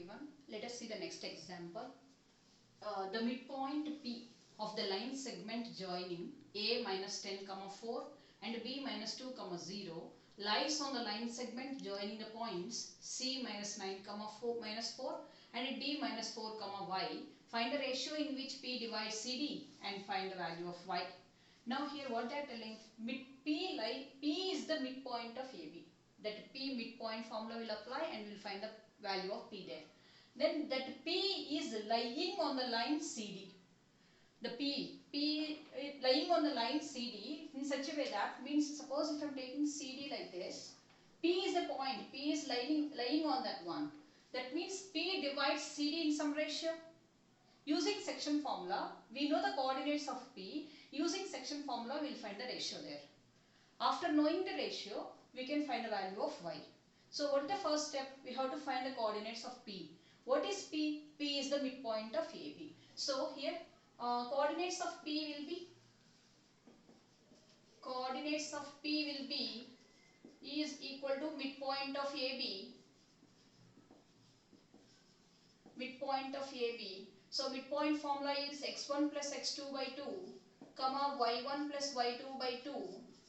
everyone. Let us see the next example. The midpoint P of the line segment joining A minus 10, 4 and B minus 2, 0 lies on the line segment joining the points C minus 9, 4 minus 4 and D minus 4, y. Find the ratio in which P divides CD and find the value of y. Now here what they are telling, P is the midpoint of AB. That P midpoint formula will apply and we will find the value of P there. Then that P is lying on the line CD. The P lying on the line CD in such a way that means, suppose if I am taking CD like this, P is the point, P is lying on that one. That means P divides CD in some ratio. Using section formula, we know the coordinates of P. Using section formula, we will find the ratio there. After knowing the ratio, we can find the value of y. So what is the first step? We have to find the coordinates of P. What is P? P is the midpoint of AB. So here coordinates of P will be is equal to midpoint of AB. Midpoint of AB. So midpoint formula is x1 plus x2 by 2, comma y1 plus y2 by 2.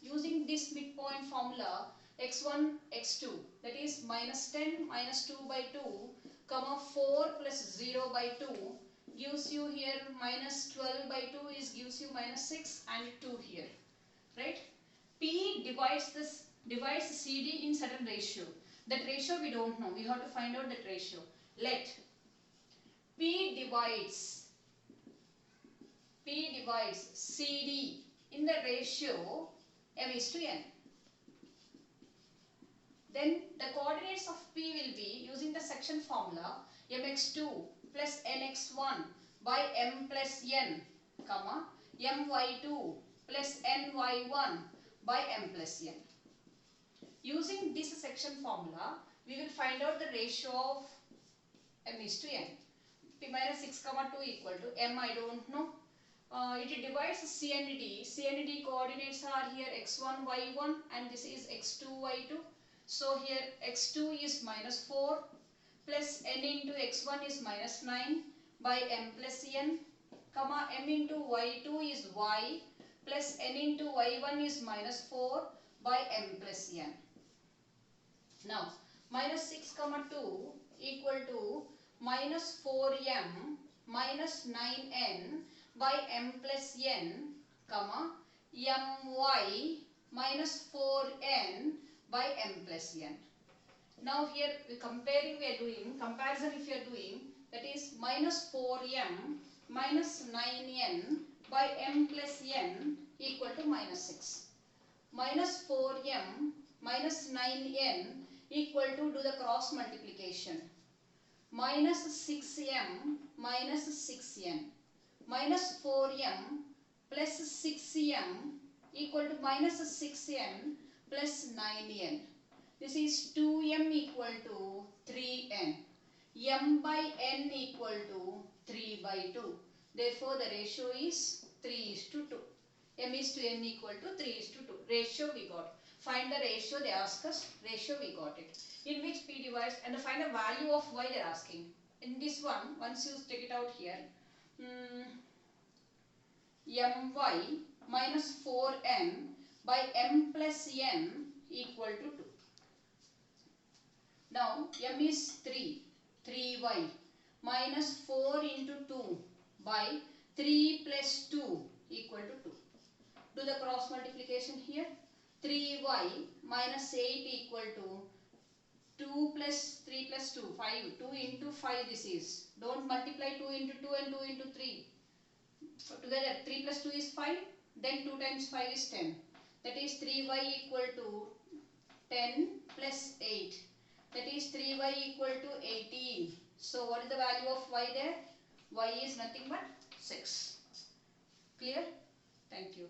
Using this midpoint formula, x1, x2, that is minus 10 minus 2 by 2, comma 4 plus 0 by 2 gives you here minus 12 by 2 gives you minus 6 and 2 here, right? P divides CD in certain ratio. That ratio we don't know. We have to find out that ratio. Let P divides CD in the ratio m:n. Then the coordinates of P will be, using the section formula, mx2 plus nx1 by m plus n, comma my2 plus ny1 by m plus n. Using this section formula, we will find out the ratio of m:n. P minus 6, 2 equal to m, I don't know. It divides C and D. C and D coordinates are here x1, y1 and this is x2, y2. So here x2 is minus 4 plus n into x1 is minus 9 by m plus n, comma m into y2 is y plus n into y1 is minus 4 by m plus n. Now minus 6, 2 equal to minus 4m minus 9n by m plus n, comma my minus 4n by m plus n. Now here comparison if you are doing, that is minus 4m minus 9n by m plus n equal to minus 6. Minus 4m minus 9n equal to, do the cross multiplication. Minus 6m minus 6n minus 4m plus 6m equal to minus 6n plus 9n. This is 2m equal to 3n. m by n equal to 3 by 2. Therefore, the ratio is 3:2. m is to n equal to 3:2. Ratio we got. Find the ratio, they ask us. Ratio we got it. In which P divides, and find the value of y they are asking. In this one, once you take it out here, my minus 4n by m plus n equal to 2. Now m is 3y minus 4 into 2 by 3 plus 2 equal to 2. Do the cross multiplication here. 3y minus 8 equal to 2 plus 3 plus 2, 5. 2 into 5 this is. Don't multiply 2 into 2 and 2 into 3. Together 3 plus 2 is 5. Then 2 times 5 is 10. That is 3y equal to 10 plus 8. That is 3y equal to 18. So what is the value of y there? Y is nothing but 6. Clear? Thank you.